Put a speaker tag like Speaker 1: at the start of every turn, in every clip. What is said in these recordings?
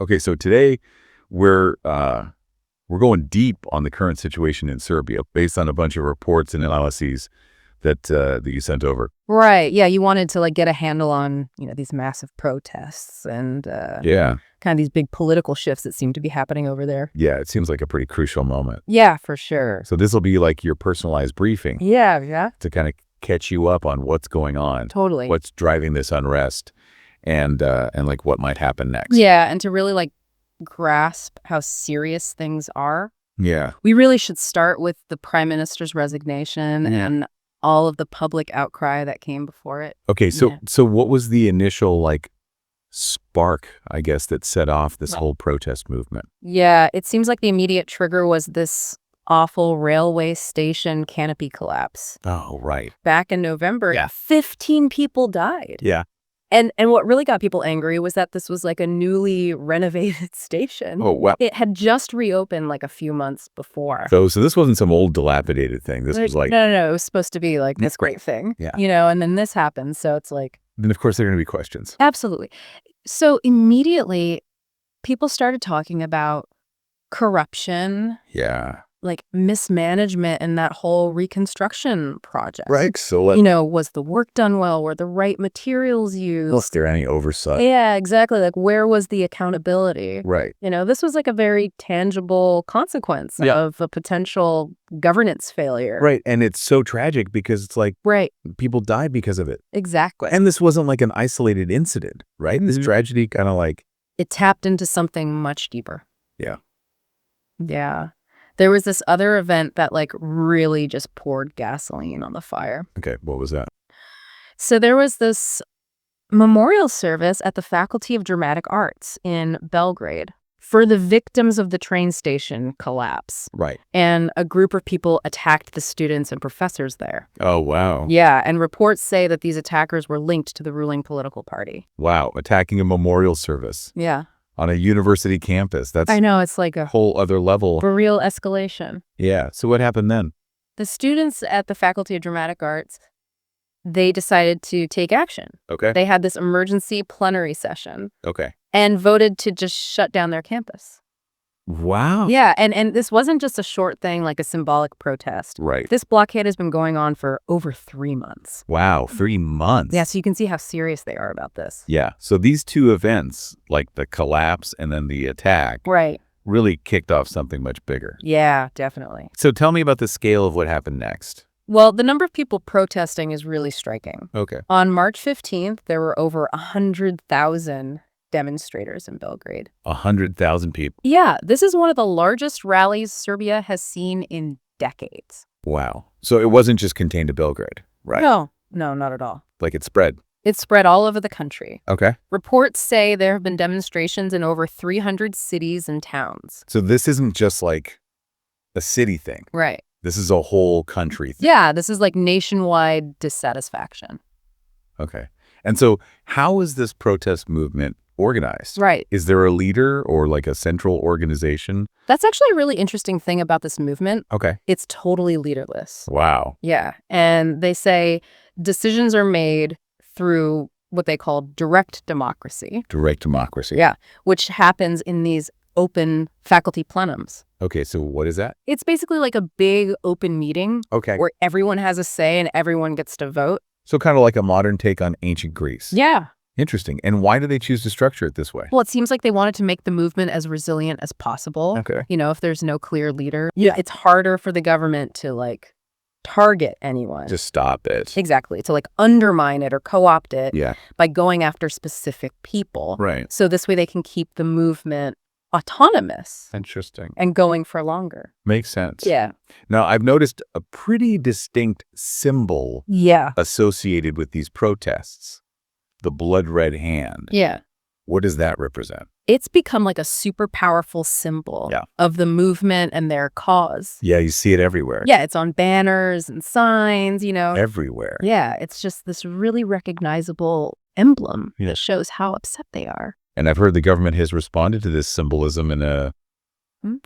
Speaker 1: Okay, so today we're we're going deep on the current situation in Serbia based on a bunch of reports and analyses that you sent over.
Speaker 2: Right. Yeah, you wanted to like get a handle on, these massive protests and
Speaker 1: Yeah.
Speaker 2: kind of these big political shifts that seem to be happening over there.
Speaker 1: Yeah, it seems like a pretty crucial moment.
Speaker 2: Yeah, for sure.
Speaker 1: So this will be like your personalized briefing
Speaker 2: Yeah,
Speaker 1: to kind of catch you up on what's going on,
Speaker 2: totally.
Speaker 1: what's driving this unrest, and like what might happen next.
Speaker 2: Yeah, and to really like grasp how serious things are,
Speaker 1: Yeah.
Speaker 2: we really should start with the prime minister's resignation and all of the public outcry that came before it.
Speaker 1: Okay, so what was the initial like spark, I guess, that set off this whole protest movement?
Speaker 2: Yeah, it seems like the immediate trigger was this awful railway station canopy collapse.
Speaker 1: Oh, right.
Speaker 2: Back in November,
Speaker 1: Yeah.
Speaker 2: 15 people died.
Speaker 1: Yeah.
Speaker 2: And what really got people angry was that this was like a newly renovated station.
Speaker 1: Oh, wow.
Speaker 2: It had just reopened like a few months before.
Speaker 1: So this wasn't some old dilapidated thing. This was like,
Speaker 2: No. It was supposed to be like this great thing.
Speaker 1: Yeah.
Speaker 2: And then this happened. So it's like.
Speaker 1: then of course there are going to be questions.
Speaker 2: Absolutely. So immediately people started talking about corruption.
Speaker 1: Yeah.
Speaker 2: Like mismanagement in that whole reconstruction project.
Speaker 1: Right. So
Speaker 2: was the work done well? Were the right materials used?
Speaker 1: was there any oversight?
Speaker 2: Yeah, exactly. Like where was the accountability?
Speaker 1: Right.
Speaker 2: This was like a very tangible consequence of a potential governance failure.
Speaker 1: Right. And it's so tragic because it's like people died because of it.
Speaker 2: Exactly.
Speaker 1: And this wasn't like an isolated incident, right? This tragedy kind of like.
Speaker 2: It tapped into something much deeper.
Speaker 1: Yeah.
Speaker 2: Yeah. There was this other event that like really just poured gasoline on the fire.
Speaker 1: Okay, what was that?
Speaker 2: So there was this memorial service at the Faculty of Dramatic Arts in Belgrade for the victims of the train station collapse.
Speaker 1: Right.
Speaker 2: And a group of people attacked the students and professors there.
Speaker 1: Oh, wow.
Speaker 2: Yeah, and reports say that these attackers were linked to the ruling political party.
Speaker 1: Wow, attacking a memorial service.
Speaker 2: Yeah.
Speaker 1: On a university campus. That's
Speaker 2: I know, it's like a
Speaker 1: whole other level.
Speaker 2: For real escalation.
Speaker 1: Yeah. So what happened then?
Speaker 2: The students at the Faculty of Dramatic Arts, they decided to take action.
Speaker 1: Okay.
Speaker 2: They had this emergency plenary session.
Speaker 1: Okay.
Speaker 2: And voted to just shut down their campus.
Speaker 1: Wow.
Speaker 2: Yeah, and this wasn't just a short thing, like a symbolic protest.
Speaker 1: Right.
Speaker 2: This blockade has been going on for over 3 months.
Speaker 1: Wow, 3 months.
Speaker 2: Yeah, so you can see how serious they are about this.
Speaker 1: Yeah, so these two events, like the collapse and then the attack, really kicked off something much bigger.
Speaker 2: Yeah, definitely.
Speaker 1: So tell me about the scale of what happened next.
Speaker 2: Well, the number of people protesting is really striking.
Speaker 1: Okay.
Speaker 2: On March 15th, there were over 100,000 demonstrators in Belgrade.
Speaker 1: 100,000 people.
Speaker 2: Yeah, this is one of the largest rallies Serbia has seen in decades.
Speaker 1: Wow. So it wasn't just contained to Belgrade, right?
Speaker 2: No, not at all.
Speaker 1: Like it spread.
Speaker 2: It spread all over the country.
Speaker 1: Okay.
Speaker 2: Reports say there have been demonstrations in over 300 cities and towns.
Speaker 1: So this isn't just like a city thing.
Speaker 2: Right.
Speaker 1: This is a whole country thing.
Speaker 2: Yeah, this is like nationwide dissatisfaction.
Speaker 1: Okay. And so how is this protest movement organized?
Speaker 2: Right.
Speaker 1: Is there a leader or like a central organization?
Speaker 2: That's actually a really interesting thing about this movement.
Speaker 1: Okay.
Speaker 2: It's totally leaderless.
Speaker 1: Wow.
Speaker 2: Yeah. And they say decisions are made through what they call direct democracy.
Speaker 1: Direct democracy.
Speaker 2: Yeah. Which happens in these open faculty plenums.
Speaker 1: Okay. So what is that?
Speaker 2: It's basically like a big open meeting.
Speaker 1: Okay.
Speaker 2: Where everyone has a say and everyone gets to vote.
Speaker 1: So kind of like a modern take on ancient Greece.
Speaker 2: Yeah.
Speaker 1: Interesting. And why do they choose to structure it this way?
Speaker 2: Well, it seems like they wanted to make the movement as resilient as possible.
Speaker 1: Okay.
Speaker 2: If there's no clear leader. Yeah. It's harder for the government to like target anyone.
Speaker 1: Just stop it.
Speaker 2: Exactly. To like undermine it or co-opt it by going after specific people.
Speaker 1: Right.
Speaker 2: So this way they can keep the movement autonomous.
Speaker 1: Interesting.
Speaker 2: And going for longer.
Speaker 1: Makes sense.
Speaker 2: Yeah.
Speaker 1: Now, I've noticed a pretty distinct symbol associated with these protests. The blood red hand.
Speaker 2: Yeah.
Speaker 1: What does that represent?
Speaker 2: It's become like a super powerful symbol of the movement and their cause.
Speaker 1: Yeah, you see it everywhere.
Speaker 2: Yeah, it's on banners and signs,
Speaker 1: Everywhere.
Speaker 2: Yeah, it's just this really recognizable emblem that shows how upset they are.
Speaker 1: And I've heard the government has responded to this symbolism in a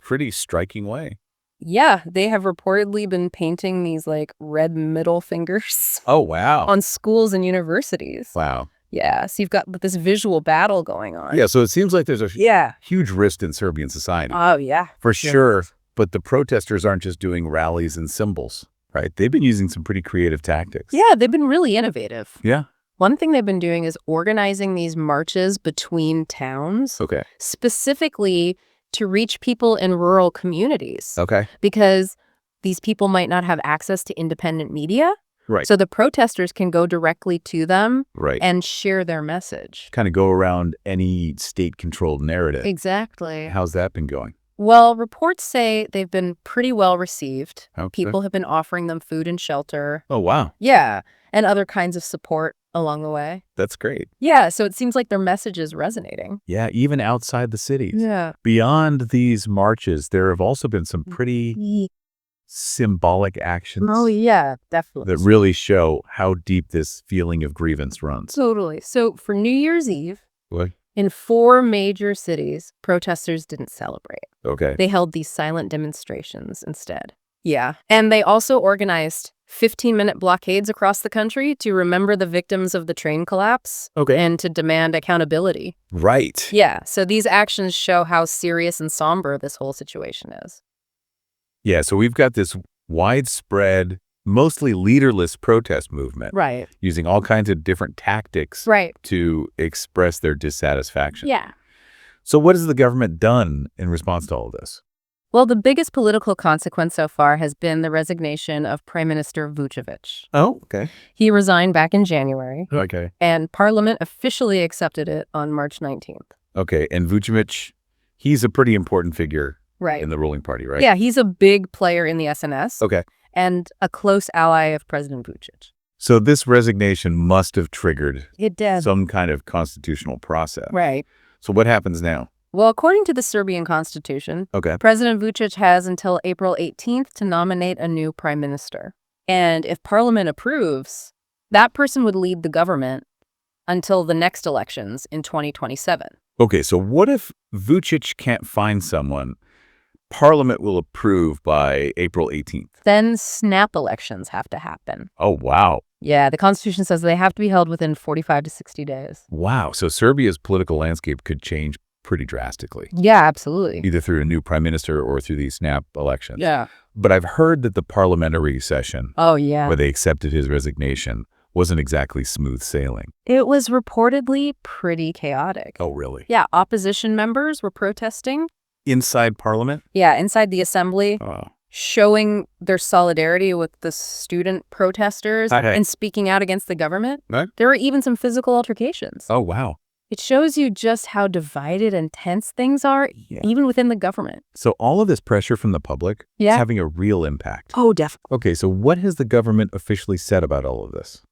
Speaker 1: pretty striking way.
Speaker 2: Yeah, they have reportedly been painting these like red middle fingers.
Speaker 1: Oh, wow.
Speaker 2: On schools and universities.
Speaker 1: Wow.
Speaker 2: Yeah, so you've got this visual battle going on.
Speaker 1: Yeah, so it seems like there's a
Speaker 2: Yeah.
Speaker 1: huge rift in Serbian society.
Speaker 2: Oh, yeah.
Speaker 1: For sure. But the protesters aren't just doing rallies and symbols, right? They've been using some pretty creative tactics.
Speaker 2: Yeah, they've been really innovative.
Speaker 1: Yeah.
Speaker 2: One thing they've been doing is organizing these marches between towns,
Speaker 1: Okay.
Speaker 2: specifically to reach people in rural communities,
Speaker 1: Okay.
Speaker 2: because these people might not have access to independent media.
Speaker 1: Right.
Speaker 2: So the protesters can go directly to them
Speaker 1: Right.
Speaker 2: and share their message.
Speaker 1: Kind of go around any state-controlled narrative.
Speaker 2: Exactly.
Speaker 1: How's that been going?
Speaker 2: Well, reports say they've been pretty well received.
Speaker 1: Okay.
Speaker 2: People have been offering them food and shelter.
Speaker 1: Oh, wow.
Speaker 2: Yeah, and other kinds of support along the way.
Speaker 1: That's great.
Speaker 2: Yeah, so it seems like their message is resonating.
Speaker 1: Yeah, even outside the cities.
Speaker 2: Yeah.
Speaker 1: Beyond these marches, there have also been some pretty symbolic actions
Speaker 2: Oh, yeah, definitely.
Speaker 1: that really show how deep this feeling of grievance runs.
Speaker 2: Totally. So for New Year's Eve,
Speaker 1: What?
Speaker 2: in 4 major cities, protesters didn't celebrate.
Speaker 1: Okay.
Speaker 2: They held these silent demonstrations instead. Yeah. And they also organized 15-minute blockades across the country to remember the victims of the train collapse
Speaker 1: Okay.
Speaker 2: and to demand accountability.
Speaker 1: Right.
Speaker 2: Yeah. So these actions show how serious and somber this whole situation is.
Speaker 1: Yeah, so we've got this widespread, mostly leaderless protest movement
Speaker 2: Right.
Speaker 1: using all kinds of different tactics
Speaker 2: Right.
Speaker 1: to express their dissatisfaction.
Speaker 2: Yeah.
Speaker 1: So what has the government done in response to all of this?
Speaker 2: Well, the biggest political consequence so far has been the resignation of Prime Minister Vučević.
Speaker 1: Oh, okay.
Speaker 2: He resigned back in January,
Speaker 1: Okay.
Speaker 2: and Parliament officially accepted it on March 19th.
Speaker 1: Okay, and Vučević, he's a pretty important figure
Speaker 2: Right.
Speaker 1: in the ruling party, right?
Speaker 2: Yeah, he's a big player in the SNS
Speaker 1: Okay.
Speaker 2: and a close ally of President Vučić.
Speaker 1: So this resignation must have triggered
Speaker 2: It did.
Speaker 1: some kind of constitutional process.
Speaker 2: Right.
Speaker 1: So what happens now?
Speaker 2: Well, according to the Serbian constitution,
Speaker 1: Okay.
Speaker 2: President Vučić has until April 18th to nominate a new prime minister. And if Parliament approves, that person would lead the government until the next elections in 2027.
Speaker 1: Okay, so what if Vučić can't find someone? Parliament will approve by April 18th.
Speaker 2: Then snap elections have to happen.
Speaker 1: Oh, wow.
Speaker 2: Yeah, the Constitution says they have to be held within 45 to 60 days.
Speaker 1: Wow. So Serbia's political landscape could change pretty drastically,
Speaker 2: Yeah, absolutely.
Speaker 1: either through a new prime minister or through these snap elections.
Speaker 2: Yeah.
Speaker 1: But I've heard that the parliamentary session
Speaker 2: Oh, yeah.
Speaker 1: where they accepted his resignation wasn't exactly smooth sailing.
Speaker 2: It was reportedly pretty chaotic.
Speaker 1: Oh, really?
Speaker 2: Yeah, opposition members were protesting.
Speaker 1: Inside Parliament?
Speaker 2: Yeah, inside the assembly,
Speaker 1: Oh.
Speaker 2: showing their solidarity with the student protesters
Speaker 1: Okay.
Speaker 2: and speaking out against the government.
Speaker 1: Right.
Speaker 2: There were even some physical altercations.
Speaker 1: Oh, wow.
Speaker 2: It shows you just how divided and tense things are,
Speaker 1: Yeah.
Speaker 2: even within the government.
Speaker 1: So all of this pressure from the public is
Speaker 2: Yeah.
Speaker 1: having a real impact.
Speaker 2: Oh, definitely.
Speaker 1: Okay, so what has the government officially said about all of this?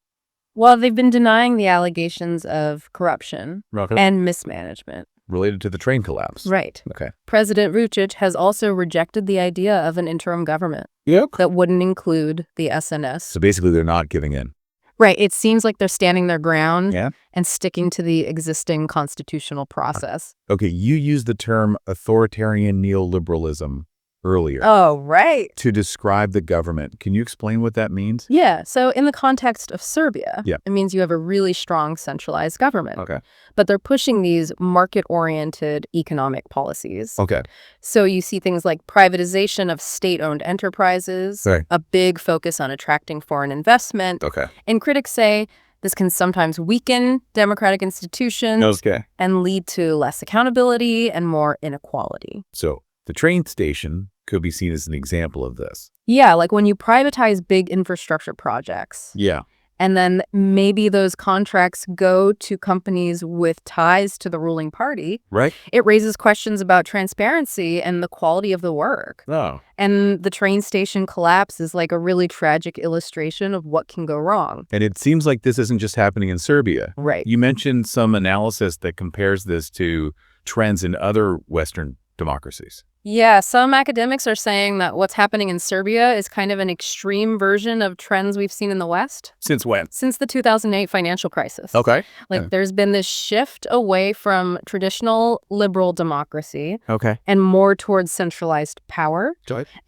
Speaker 2: Well, they've been denying the allegations of corruption
Speaker 1: Related
Speaker 2: and mismanagement.
Speaker 1: to the train collapse.
Speaker 2: Right.
Speaker 1: Okay.
Speaker 2: President Vučić has also rejected the idea of an interim government
Speaker 1: Yep.
Speaker 2: that wouldn't include the SNS.
Speaker 1: So basically they're not giving in.
Speaker 2: Right. It seems like they're standing their ground
Speaker 1: Yeah.
Speaker 2: and sticking to the existing constitutional process.
Speaker 1: Okay, you used the term authoritarian neoliberalism earlier
Speaker 2: Oh, right.
Speaker 1: to describe the government. Can you explain what that means?
Speaker 2: Yeah. So in the context of Serbia,
Speaker 1: Yeah.
Speaker 2: it means you have a really strong centralized government.
Speaker 1: Okay.
Speaker 2: But they're pushing these market-oriented economic policies.
Speaker 1: Okay.
Speaker 2: So you see things like privatization of state-owned enterprises,
Speaker 1: Right.
Speaker 2: a big focus on attracting foreign investment.
Speaker 1: Okay.
Speaker 2: And critics say this can sometimes weaken democratic institutions
Speaker 1: Okay.
Speaker 2: and lead to less accountability and more inequality.
Speaker 1: So the train station could be seen as an example of this.
Speaker 2: Yeah, like when you privatize big infrastructure projects,
Speaker 1: Yeah.
Speaker 2: and then maybe those contracts go to companies with ties to the ruling party,
Speaker 1: Right?
Speaker 2: it raises questions about transparency and the quality of the work.
Speaker 1: Oh.
Speaker 2: And the train station collapse is like a really tragic illustration of what can go wrong.
Speaker 1: And it seems like this isn't just happening in Serbia.
Speaker 2: Right.
Speaker 1: You mentioned some analysis that compares this to trends in other Western democracies.
Speaker 2: Yeah, some academics are saying that what's happening in Serbia is kind of an extreme version of trends we've seen in the West
Speaker 1: Since when?
Speaker 2: since the 2008 financial crisis.
Speaker 1: Okay.
Speaker 2: There's been this shift away from traditional liberal democracy
Speaker 1: Okay.
Speaker 2: and more towards centralized power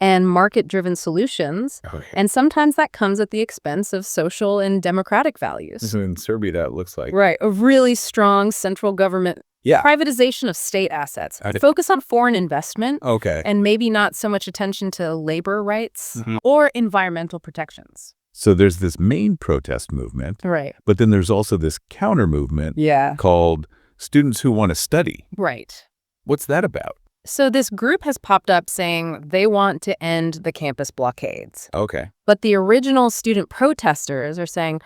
Speaker 2: and market-driven solutions.
Speaker 1: Okay.
Speaker 2: And sometimes that comes at the expense of social and democratic values.
Speaker 1: So in Serbia, that looks like.
Speaker 2: Right. A really strong central government
Speaker 1: Yeah.
Speaker 2: privatization of state assets, focus on foreign investment,
Speaker 1: Okay.
Speaker 2: and maybe not so much attention to labor rights
Speaker 1: Mhm.
Speaker 2: or environmental protections.
Speaker 1: So there's this main protest movement,
Speaker 2: Right.
Speaker 1: but then there's also this counter movement
Speaker 2: Yeah.
Speaker 1: called Students Who Want to Study.
Speaker 2: Right.
Speaker 1: What's that about?
Speaker 2: So this group has popped up saying they want to end the campus blockades.
Speaker 1: Okay.
Speaker 2: But the original student protesters are saying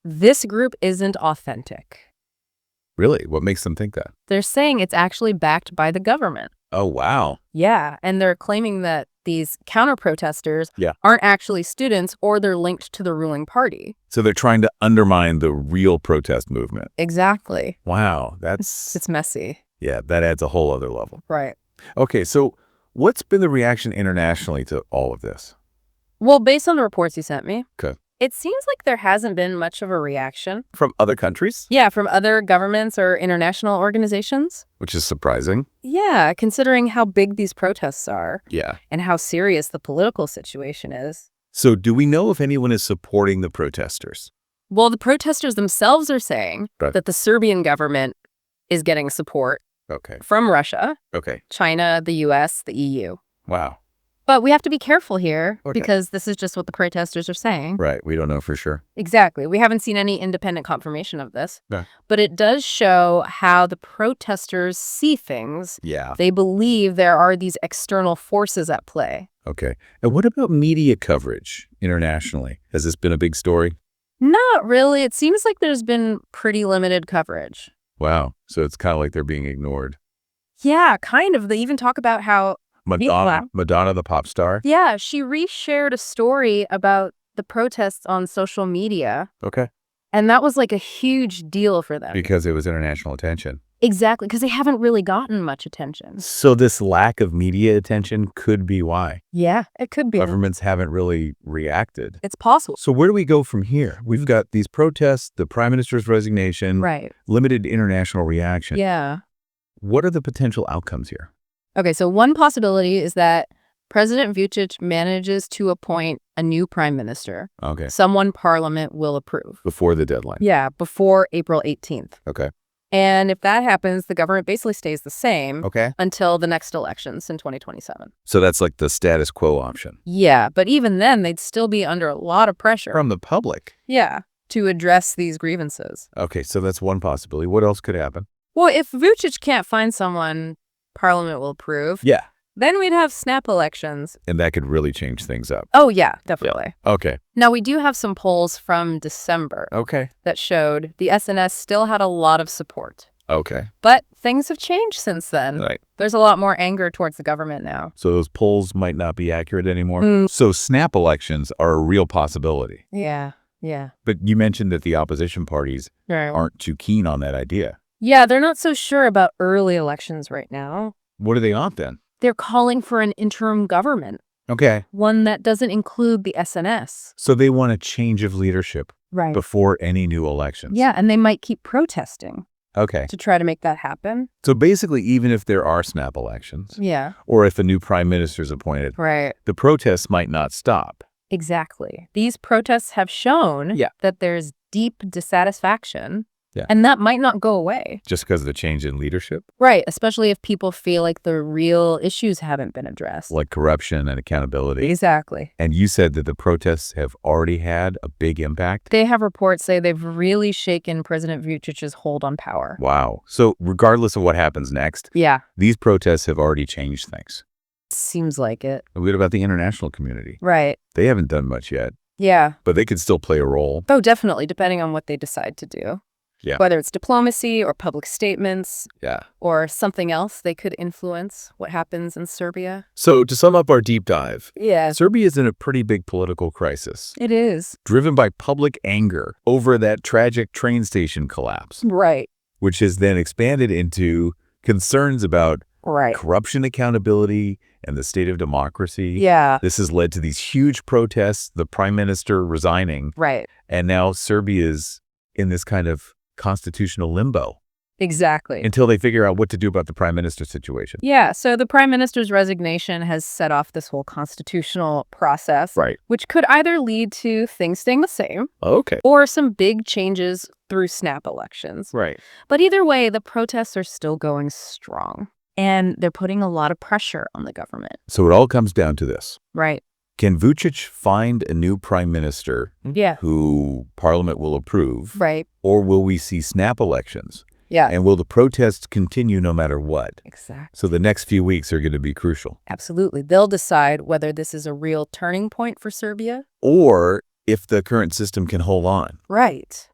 Speaker 2: this group isn't authentic.
Speaker 1: Really? What makes them think that?
Speaker 2: They're saying it's actually backed by the government.
Speaker 1: Oh, wow.
Speaker 2: Yeah, and they're claiming that these counter-protesters
Speaker 1: Yeah.
Speaker 2: aren't actually students or they're linked to the ruling party.
Speaker 1: So they're trying to undermine the real protest movement.
Speaker 2: Exactly.
Speaker 1: Wow. That's,
Speaker 2: It's messy.
Speaker 1: yeah, that adds a whole other level.
Speaker 2: Right.
Speaker 1: Okay, so what's been the reaction internationally to all of this?
Speaker 2: Well, based on the reports you sent me,
Speaker 1: Okay.
Speaker 2: it seems like there hasn't been much of a reaction.
Speaker 1: From other countries?
Speaker 2: Yeah, from other governments or international organizations.
Speaker 1: Which is surprising.
Speaker 2: Yeah, considering how big these protests are
Speaker 1: Yeah.
Speaker 2: and how serious the political situation is.
Speaker 1: So do we know if anyone is supporting the protesters?
Speaker 2: Well, the protesters themselves are saying
Speaker 1: Right.
Speaker 2: that the Serbian government is getting support
Speaker 1: Okay.
Speaker 2: from Russia,
Speaker 1: Okay.
Speaker 2: China, the US, the EU.
Speaker 1: Wow.
Speaker 2: But we have to be careful here
Speaker 1: Okay.
Speaker 2: because this is just what the protesters are saying.
Speaker 1: Right. We don't know for sure.
Speaker 2: Exactly. We haven't seen any independent confirmation of this.
Speaker 1: No.
Speaker 2: But it does show how the protesters see things.
Speaker 1: Yeah.
Speaker 2: They believe there are these external forces at play.
Speaker 1: Okay. And what about media coverage internationally? Has this been a big story?
Speaker 2: Not really. It seems like there's been pretty limited coverage.
Speaker 1: Wow. So it's kind of like they're being ignored.
Speaker 2: Yeah, kind of. They even talk about how,
Speaker 1: Madonna, the pop star?
Speaker 2: yeah, she reshared a story about the protests on social media.
Speaker 1: Okay.
Speaker 2: And that was like a huge deal for them.
Speaker 1: Because it was international attention.
Speaker 2: Exactly, because they haven't really gotten much attention.
Speaker 1: So this lack of media attention could be why.
Speaker 2: Yeah, it could be.
Speaker 1: Governments haven't really reacted.
Speaker 2: It's possible.
Speaker 1: So where do we go from here? We've got these protests, the prime minister's resignation,
Speaker 2: Right.
Speaker 1: limited international reaction.
Speaker 2: Yeah.
Speaker 1: What are the potential outcomes here?
Speaker 2: Okay, so one possibility is that President Vučić manages to appoint a new prime minister,
Speaker 1: Okay.
Speaker 2: someone Parliament will approve.
Speaker 1: Before the deadline.
Speaker 2: Yeah, before April 18th.
Speaker 1: Okay.
Speaker 2: And if that happens, the government basically stays the same
Speaker 1: Okay.
Speaker 2: until the next elections in 2027.
Speaker 1: So that's like the status quo option.
Speaker 2: Yeah, but even then, they'd still be under a lot of pressure.
Speaker 1: From the public.
Speaker 2: Yeah, to address these grievances.
Speaker 1: Okay, so that's one possibility. What else could happen?
Speaker 2: Well, if Vučić can't find someone Parliament will approve,
Speaker 1: Yeah.
Speaker 2: then we'd have snap elections.
Speaker 1: And that could really change things up.
Speaker 2: Oh, yeah, definitely.
Speaker 1: Okay.
Speaker 2: Now, we do have some polls from December
Speaker 1: Okay.
Speaker 2: that showed the SNS still had a lot of support.
Speaker 1: Okay.
Speaker 2: But things have changed since then.
Speaker 1: Right.
Speaker 2: There's a lot more anger towards the government now.
Speaker 1: So those polls might not be accurate anymore.
Speaker 2: Mm.
Speaker 1: So snap elections are a real possibility.
Speaker 2: Yeah, yeah.
Speaker 1: But you mentioned that the opposition parties
Speaker 2: Right.
Speaker 1: aren't too keen on that idea.
Speaker 2: Yeah, they're not so sure about early elections right now.
Speaker 1: What do they want then?
Speaker 2: They're calling for an interim government,
Speaker 1: Okay.
Speaker 2: one that doesn't include the SNS.
Speaker 1: So they want a change of leadership
Speaker 2: Right.
Speaker 1: before any new elections.
Speaker 2: Yeah, and they might keep protesting
Speaker 1: Okay.
Speaker 2: to try to make that happen.
Speaker 1: So basically, even if there are snap elections,
Speaker 2: Yeah.
Speaker 1: or if a new prime minister is appointed,
Speaker 2: Right.
Speaker 1: the protests might not stop.
Speaker 2: Exactly. These protests have shown
Speaker 1: Yeah.
Speaker 2: that there's deep dissatisfaction.
Speaker 1: Yeah.
Speaker 2: And that might not go away.
Speaker 1: Just because of the change in leadership,
Speaker 2: Right. Especially if people feel like the real issues haven't been addressed.
Speaker 1: like corruption and accountability.
Speaker 2: Exactly.
Speaker 1: And you said that the protests have already had a big impact?
Speaker 2: They have reports say they've really shaken President Vučić's hold on power.
Speaker 1: Wow. So regardless of what happens next,
Speaker 2: Yeah.
Speaker 1: these protests have already changed things.
Speaker 2: Seems like it.
Speaker 1: What about the international community?
Speaker 2: Right.
Speaker 1: They haven't done much yet,
Speaker 2: Yeah.
Speaker 1: but they could still play a role.
Speaker 2: Oh, definitely, depending on what they decide to do.
Speaker 1: Yeah.
Speaker 2: Whether it's diplomacy or public statements
Speaker 1: Yeah.
Speaker 2: or something else, they could influence what happens in Serbia.
Speaker 1: So to sum up our deep dive,
Speaker 2: Yeah.
Speaker 1: Serbia is in a pretty big political crisis,
Speaker 2: It is.
Speaker 1: driven by public anger over that tragic train station collapse,
Speaker 2: Right.
Speaker 1: which has then expanded into concerns about
Speaker 2: Right.
Speaker 1: corruption accountability, and the state of democracy.
Speaker 2: Yeah.
Speaker 1: This has led to these huge protests, the prime minister resigning,
Speaker 2: Right.
Speaker 1: and now Serbia's in this kind of constitutional limbo
Speaker 2: Exactly.
Speaker 1: until they figure out what to do about the prime minister situation.
Speaker 2: Yeah, so the prime minister's resignation has set off this whole constitutional process,
Speaker 1: Right.
Speaker 2: which could either lead to things staying the same
Speaker 1: Okay.
Speaker 2: or some big changes through snap elections.
Speaker 1: Right.
Speaker 2: But either way, the protests are still going strong, and they're putting a lot of pressure on the government.
Speaker 1: So it all comes down to this.
Speaker 2: Right.
Speaker 1: Can Vučić find a new prime minister
Speaker 2: Yeah.
Speaker 1: who parliament will approve?
Speaker 2: Right.
Speaker 1: Or will we see snap elections?
Speaker 2: Yeah.
Speaker 1: And will the protests continue no matter what?
Speaker 2: Exactly.
Speaker 1: So the next few weeks are going to be crucial.
Speaker 2: Absolutely. They'll decide whether this is a real turning point for Serbia.
Speaker 1: Or if the current system can hold on.
Speaker 2: Right.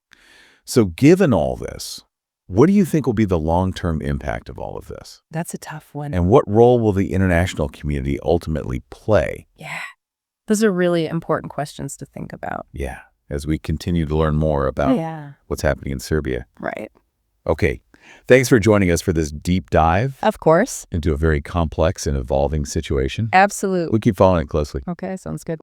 Speaker 1: So given all this, what do you think will be the long-term impact of all of this?
Speaker 2: That's a tough one.
Speaker 1: And what role will the international community ultimately play?
Speaker 2: Yeah. Those are really important questions to think about.
Speaker 1: Yeah, as we continue to learn more about
Speaker 2: Yeah.
Speaker 1: what's happening in Serbia.
Speaker 2: Right.
Speaker 1: Okay, thanks for joining us for this deep dive
Speaker 2: Of course.
Speaker 1: into a very complex and evolving situation.
Speaker 2: Absolutely.
Speaker 1: We'll keep following it closely.
Speaker 2: Okay, sounds good.